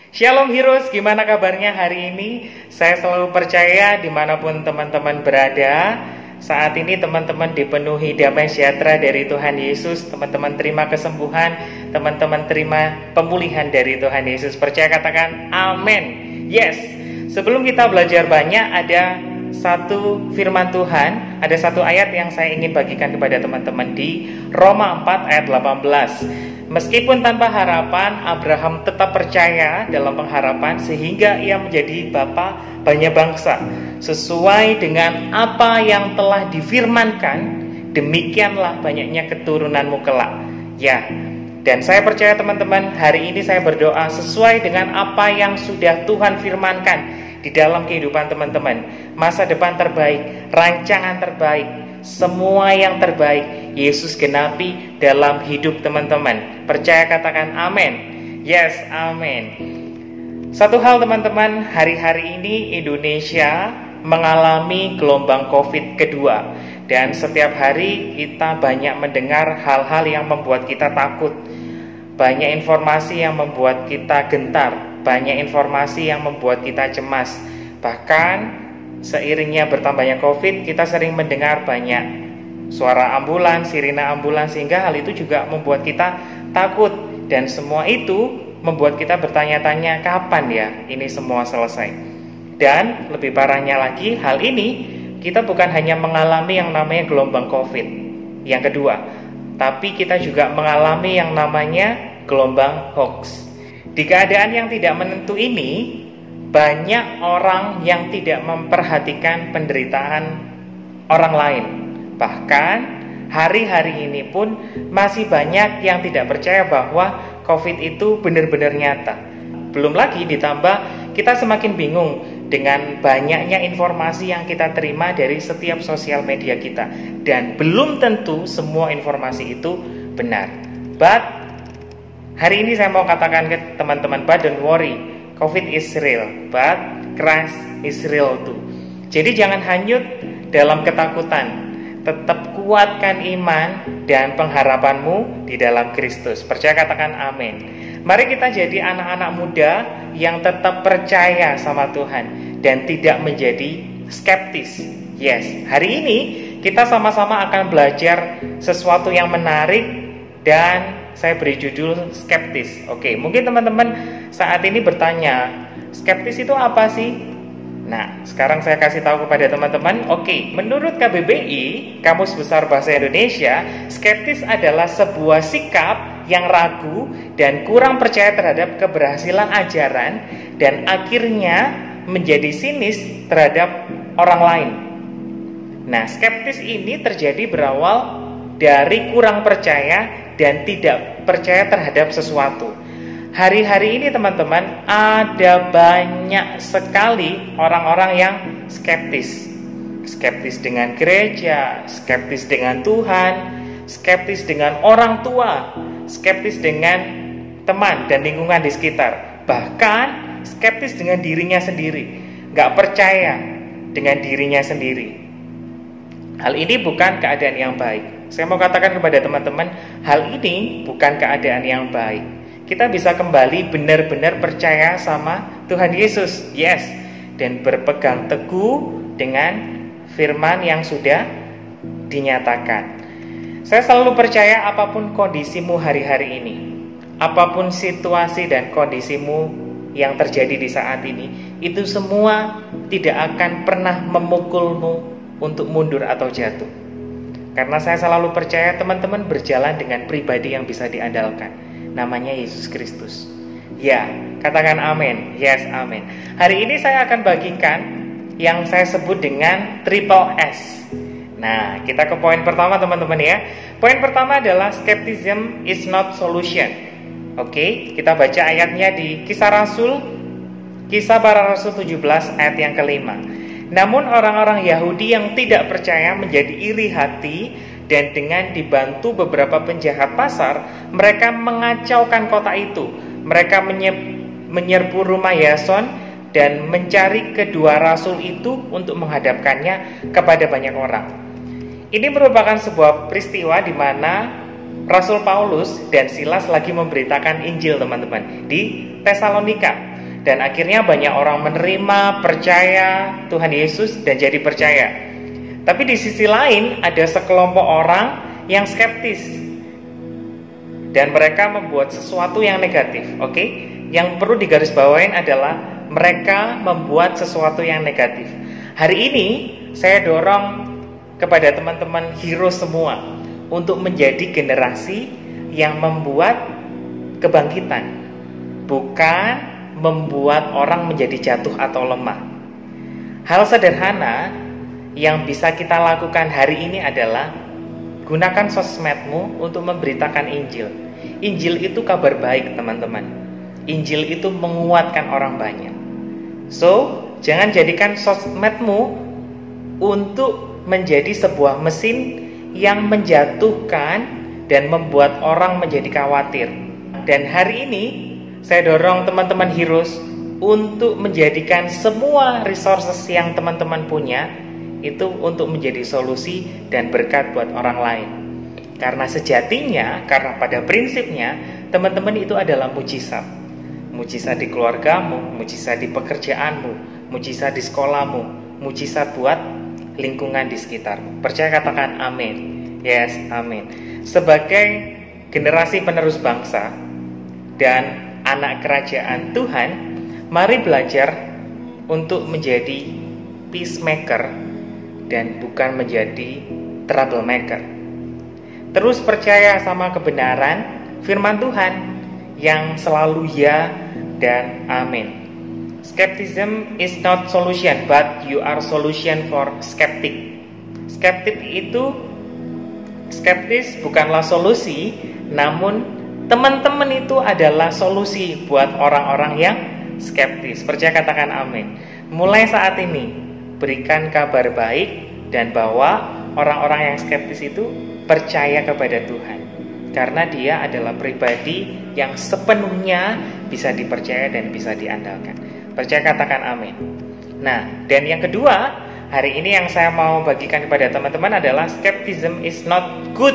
Shalom Heroes, gimana kabarnya hari ini? Saya selalu percaya dimanapun teman-teman berada, saat ini teman-teman dipenuhi damai sejahtera dari Tuhan Yesus. Teman-teman terima kesembuhan, teman-teman terima pemulihan dari Tuhan Yesus. Percaya, katakan amin. Yes, sebelum kita belajar banyak, ada satu firman Tuhan, ada satu ayat yang saya ingin bagikan kepada teman-teman di Roma 4 ayat 18. Meskipun tanpa harapan, Abraham tetap percaya dalam pengharapan sehingga ia menjadi bapa banyak bangsa. Sesuai dengan apa yang telah difirmankan, demikianlah banyaknya keturunanmu kelak. Ya, dan saya percaya teman-teman, hari ini saya berdoa sesuai dengan apa yang sudah Tuhan firmankan di dalam kehidupan teman-teman. Masa depan terbaik, rancangan terbaik, semua yang terbaik Yesus genapi dalam hidup teman-teman. Percaya, katakan amin. Yes, amin. Satu hal teman-teman, hari-hari ini Indonesia mengalami gelombang COVID kedua. Dan setiap hari kita banyak mendengar hal-hal yang membuat kita takut. Banyak informasi yang membuat kita gentar. Banyak informasi yang membuat kita cemas. Bahkan seiringnya bertambahnya COVID, kita sering mendengar banyak suara ambulans, sirine ambulans, sehingga hal itu juga membuat kita takut. Dan semua itu membuat kita bertanya-tanya, kapan ya ini semua selesai? Dan lebih parahnya lagi, hal ini kita bukan hanya mengalami yang namanya gelombang COVID yang kedua, tapi kita juga mengalami yang namanya gelombang hoax. Di keadaan yang tidak menentu ini, banyak orang yang tidak memperhatikan penderitaan orang lain. Bahkan hari-hari ini pun masih banyak yang tidak percaya bahwa COVID itu benar-benar nyata. Belum lagi ditambah kita semakin bingung dengan banyaknya informasi yang kita terima dari setiap sosial media kita. Dan belum tentu semua informasi itu benar. But hari ini saya mau katakan ke teman-teman, but don't worry, COVID is real, but Christ is real too. Jadi jangan hanyut dalam ketakutan. Tetap kuatkan iman dan pengharapanmu di dalam Kristus. Percaya, katakan amin. Mari kita jadi anak-anak muda yang tetap percaya sama Tuhan dan tidak menjadi skeptis. Yes, hari ini kita sama-sama akan belajar sesuatu yang menarik dan saya beri judul skeptis. Oke, mungkin teman-teman saat ini bertanya, skeptis itu apa sih? Nah, sekarang saya kasih tahu kepada teman-teman. Oke, menurut KBBI, Kamus Besar Bahasa Indonesia, skeptis adalah sebuah sikap yang ragu dan kurang percaya terhadap keberhasilan ajaran dan akhirnya menjadi sinis terhadap orang lain. Nah, skeptis ini terjadi berawal dari kurang percaya dan tidak percaya terhadap sesuatu. Hari-hari ini teman-teman, ada banyak sekali orang-orang yang skeptis. Skeptis dengan gereja, skeptis dengan Tuhan, skeptis dengan orang tua, skeptis dengan teman dan lingkungan di sekitar. Bahkan skeptis dengan dirinya sendiri, gak percaya dengan dirinya sendiri. Hal ini bukan keadaan yang baik. Saya mau katakan kepada teman-teman, hal ini bukan keadaan yang baik. Kita bisa kembali benar-benar percaya sama Tuhan Yesus, yes, dan berpegang teguh dengan firman yang sudah dinyatakan. Saya selalu percaya apapun kondisimu hari-hari ini, apapun situasi dan kondisimu yang terjadi di saat ini, itu semua tidak akan pernah memukulmu untuk mundur atau jatuh. Karena saya selalu percaya teman-teman berjalan dengan pribadi yang bisa diandalkan. Namanya Yesus Kristus. Ya, katakan amin. Yes, amin. Hari ini saya akan bagikan yang saya sebut dengan triple S. Nah, kita ke poin pertama teman-teman ya. Poin pertama adalah skepticism is not solution. Oke, kita baca ayatnya di Kisah Para Rasul 17 ayat yang kelima. Namun orang-orang Yahudi yang tidak percaya menjadi iri hati, dan dengan dibantu beberapa penjahat pasar, mereka mengacaukan kota itu. Mereka menyerbu rumah Yason dan mencari kedua rasul itu untuk menghadapkannya kepada banyak orang. Ini merupakan sebuah peristiwa di mana Rasul Paulus dan Silas lagi memberitakan Injil teman-teman di Tesalonika. Dan akhirnya banyak orang menerima, percaya Tuhan Yesus dan jadi percaya. Tapi di sisi lain ada sekelompok orang yang skeptis. Dan mereka membuat sesuatu yang negatif, oke? Yang perlu digarisbawahi adalah mereka membuat sesuatu yang negatif. Hari ini saya dorong kepada teman-teman hero semua untuk menjadi generasi yang membuat kebangkitan, bukan membuat orang menjadi jatuh atau lemah. Hal sederhana yang bisa kita lakukan hari ini adalah gunakan sosmedmu untuk memberitakan Injil. Injil itu kabar baik, teman-teman. Injil itu menguatkan orang banyak. So, jangan jadikan sosmedmu untuk menjadi sebuah mesin yang menjatuhkan dan membuat orang menjadi khawatir. Dan hari ini saya dorong teman-teman Heroes untuk menjadikan semua resources yang teman-teman punya itu untuk menjadi solusi dan berkat buat orang lain. Karena sejatinya, karena pada prinsipnya, teman-teman itu adalah mujizat. Mujizat di keluargamu, mujizat di pekerjaanmu, mujizat di sekolahmu, mujizat buat lingkungan di sekitarmu. Percaya, katakan amin. Yes, amin. Sebagai generasi penerus bangsa dan anak kerajaan Tuhan, mari belajar untuk menjadi peacemaker dan bukan menjadi troublemaker. Terus percaya sama kebenaran firman Tuhan yang selalu ya dan amin. Skepticism is not solution, but you are solution for skeptic. Skeptis bukanlah solusi, namun teman-teman itu adalah solusi buat orang-orang yang skeptis. Percaya, katakan amin. Mulai saat ini, berikan kabar baik dan bahwa orang-orang yang skeptis itu percaya kepada Tuhan. Karena dia adalah pribadi yang sepenuhnya bisa dipercaya dan bisa diandalkan. Percaya, katakan amin. Nah, dan yang kedua, hari ini yang saya mau bagikan kepada teman-teman adalah skepticism is not good.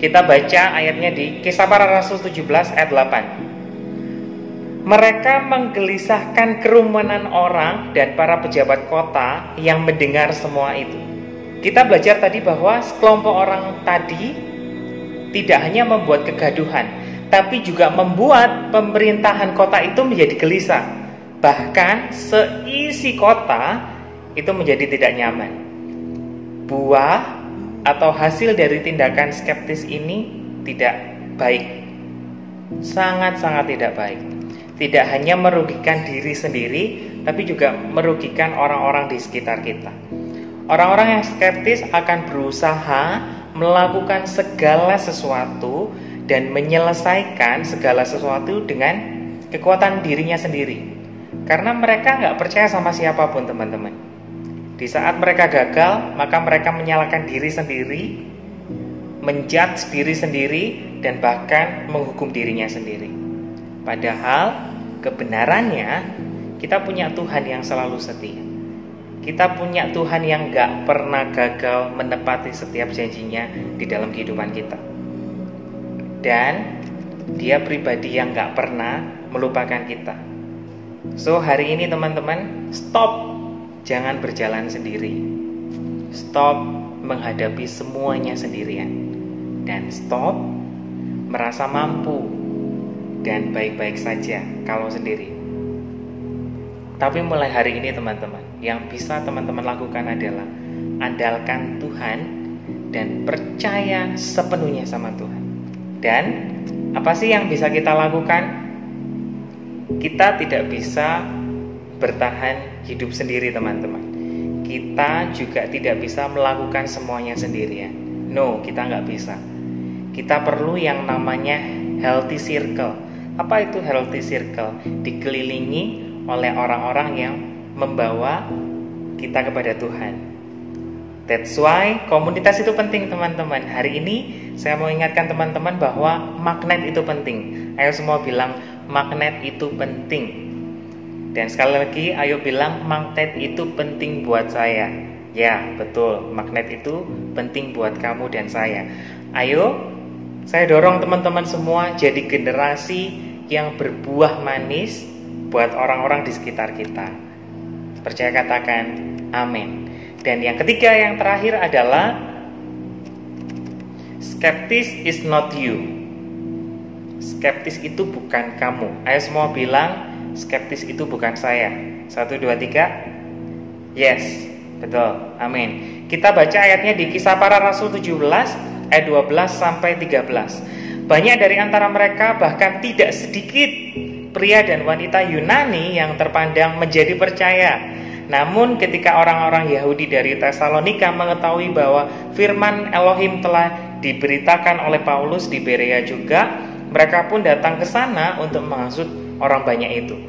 Kita baca ayatnya di Kisah Para Rasul 17 ayat 8. Mereka menggelisahkan kerumunan orang dan para pejabat kota yang mendengar semua itu. Kita belajar tadi bahwa sekelompok orang tadi tidak hanya membuat kegaduhan, tapi juga membuat pemerintahan kota itu menjadi gelisah. Bahkan seisi kota itu menjadi tidak nyaman. Buah atau hasil dari tindakan skeptis ini tidak baik. Sangat-sangat tidak baik. Tidak hanya merugikan diri sendiri, tapi juga merugikan orang-orang di sekitar kita. Orang-orang yang skeptis akan berusaha melakukan segala sesuatu dan menyelesaikan segala sesuatu dengan kekuatan dirinya sendiri. Karena mereka nggak percaya sama siapapun, teman-teman. Di saat mereka gagal, maka mereka menyalahkan diri sendiri, menjudge diri sendiri, dan bahkan menghukum dirinya sendiri. Padahal kebenarannya, kita punya Tuhan yang selalu setia. Kita punya Tuhan yang gak pernah gagal menepati setiap janjinya di dalam kehidupan kita. Dan dia pribadi yang gak pernah melupakan kita. So hari ini teman-teman, stop. Jangan berjalan sendiri. Stop menghadapi semuanya sendirian. Dan stop merasa mampu dan baik-baik saja kalau sendiri. Tapi mulai hari ini teman-teman, yang bisa teman-teman lakukan adalah andalkan Tuhan dan percaya sepenuhnya sama Tuhan. Dan apa sih yang bisa kita lakukan? Kita tidak bisa bertahan hidup sendiri, teman-teman. Kita juga tidak bisa melakukan semuanya sendirian. No, kita nggak bisa. Kita perlu yang namanya healthy circle. Apa itu healthy circle? Dikelilingi oleh orang-orang yang membawa kita kepada Tuhan. That's why komunitas itu penting, teman-teman. Hari ini saya mau ingatkan teman-teman bahwa magnet itu penting. Ayo semua bilang magnet itu penting. Dan sekali lagi ayo bilang magnet itu penting buat saya. Ya, betul. Magnet itu penting buat kamu dan saya. Ayo, saya dorong teman-teman semua jadi generasi yang berbuah manis, buat orang-orang di sekitar kita. Percaya katakan amin. Dan yang ketiga, yang terakhir adalah skeptis is not you. Skeptis itu bukan kamu. Ayo semua bilang, skeptis itu bukan saya. 1, 2, 3. Yes, betul, amin. Kita baca ayatnya di Kisah Para Rasul 17 ayat 12 sampai 13. Banyak dari antara mereka, bahkan tidak sedikit pria dan wanita Yunani yang terpandang menjadi percaya. Namun ketika orang-orang Yahudi dari Tesalonika mengetahui bahwa firman Elohim telah diberitakan oleh Paulus di Berea juga, mereka pun datang ke sana untuk menghasut orang banyak itu.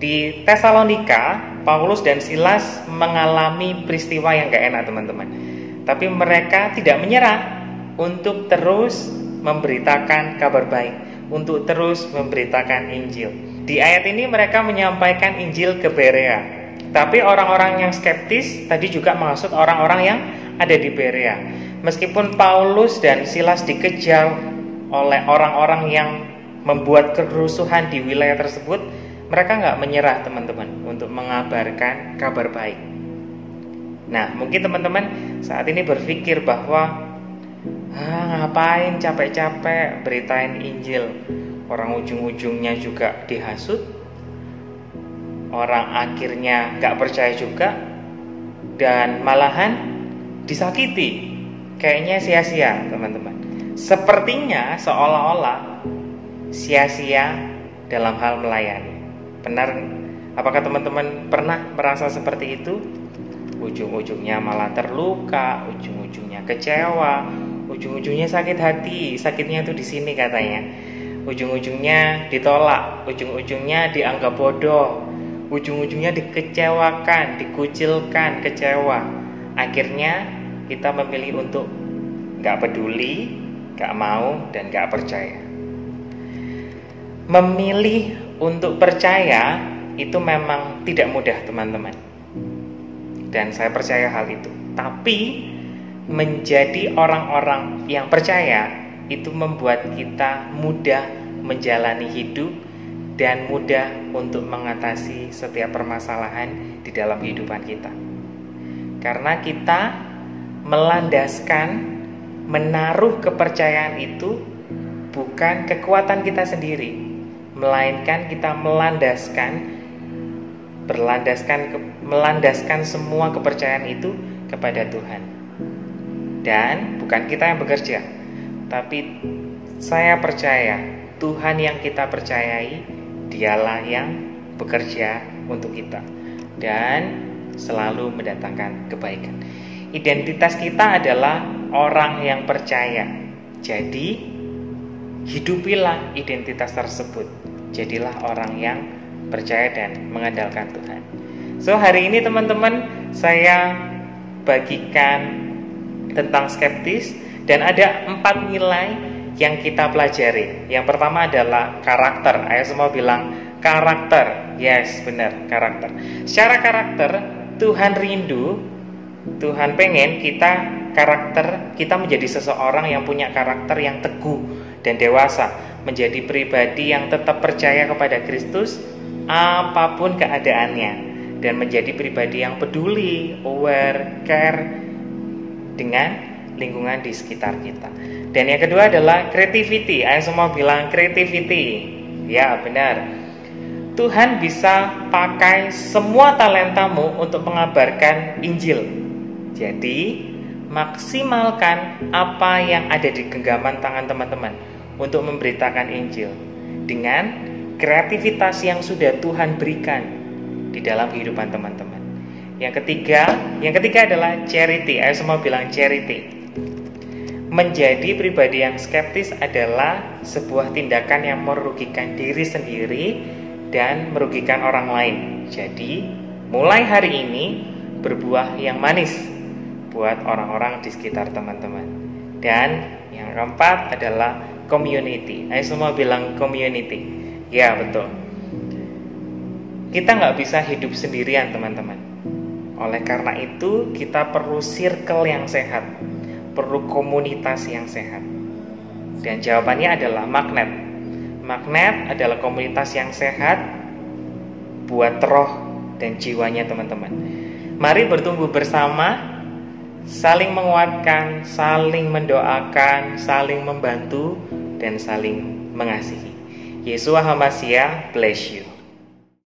Di Tesalonika, Paulus dan Silas mengalami peristiwa yang gak enak, teman-teman. Tapi mereka tidak menyerah untuk terus memberitakan kabar baik, untuk terus memberitakan Injil. Di ayat ini mereka menyampaikan Injil ke Berea. Tapi orang-orang yang skeptis tadi juga menghasut orang-orang yang ada di Berea. Meskipun Paulus dan Silas dikejar oleh orang-orang yang membuat kerusuhan di wilayah tersebut, mereka nggak menyerah, teman-teman, untuk mengabarkan kabar baik. Nah, mungkin teman-teman saat ini berpikir bahwa ngapain capek-capek beritain Injil, orang ujung-ujungnya juga dihasut, orang akhirnya nggak percaya juga, dan malahan disakiti. Kayaknya sia-sia, teman-teman. Sepertinya seolah-olah sia-sia dalam hal melayani. Benar? Apakah teman-teman pernah merasa seperti itu? Ujung-ujungnya malah terluka, ujung-ujungnya kecewa, ujung-ujungnya sakit hati. Sakitnya itu di sini katanya. Ujung-ujungnya ditolak, ujung-ujungnya dianggap bodoh, ujung-ujungnya dikecewakan, dikucilkan, kecewa. Akhirnya kita memilih untuk gak peduli, gak mau, dan gak percaya. Memilih untuk percaya itu memang tidak mudah, teman-teman. Dan saya percaya hal itu. Tapi menjadi orang-orang yang percaya itu membuat kita mudah menjalani hidup dan mudah untuk mengatasi setiap permasalahan di dalam kehidupan kita. Karena kita melandaskan, menaruh kepercayaan itu bukan kekuatan kita sendiri, melainkan kita melandaskan semua kepercayaan itu kepada Tuhan. Dan bukan kita yang bekerja, tapi saya percaya Tuhan yang kita percayai, dialah yang bekerja untuk kita dan selalu mendatangkan kebaikan. Identitas kita adalah orang yang percaya. Jadi hidupilah identitas tersebut. Jadilah orang yang percaya dan mengandalkan Tuhan. So, hari ini teman-teman, saya bagikan tentang skeptis, dan ada 4 nilai yang kita pelajari. Yang pertama adalah karakter. Ayo semua bilang karakter. Yes, benar, karakter. Secara karakter, Tuhan rindu, Tuhan pengen kita menjadi seseorang yang punya karakter yang teguh dan dewasa, menjadi pribadi yang tetap percaya kepada Kristus apapun keadaannya, dan menjadi pribadi yang peduli, aware, care dengan lingkungan di sekitar kita. Dan yang kedua adalah creativity. Ayo semua bilang creativity. Ya, benar. Tuhan bisa pakai semua talentamu untuk mengabarkan Injil. Jadi, maksimalkan apa yang ada di genggaman tangan teman-teman untuk memberitakan Injil dengan kreativitas yang sudah Tuhan berikan di dalam kehidupan teman-teman. Yang ketiga adalah charity. Ayo semua bilang charity. Menjadi pribadi yang skeptis adalah sebuah tindakan yang merugikan diri sendiri dan merugikan orang lain. Jadi, mulai hari ini berbuah yang manis buat orang-orang di sekitar teman-teman. Dan yang keempat adalah community. Ayo semua bilang community. Ya, betul. Kita nggak bisa hidup sendirian, teman-teman. Oleh karena itu, kita perlu circle yang sehat, perlu komunitas yang sehat. Dan jawabannya adalah magnet. Magnet adalah komunitas yang sehat buat roh dan jiwanya teman-teman. Mari bertumbuh bersama, saling menguatkan, saling mendoakan, saling membantu, dan saling mengasihi. Yesua HaMashiach bless you.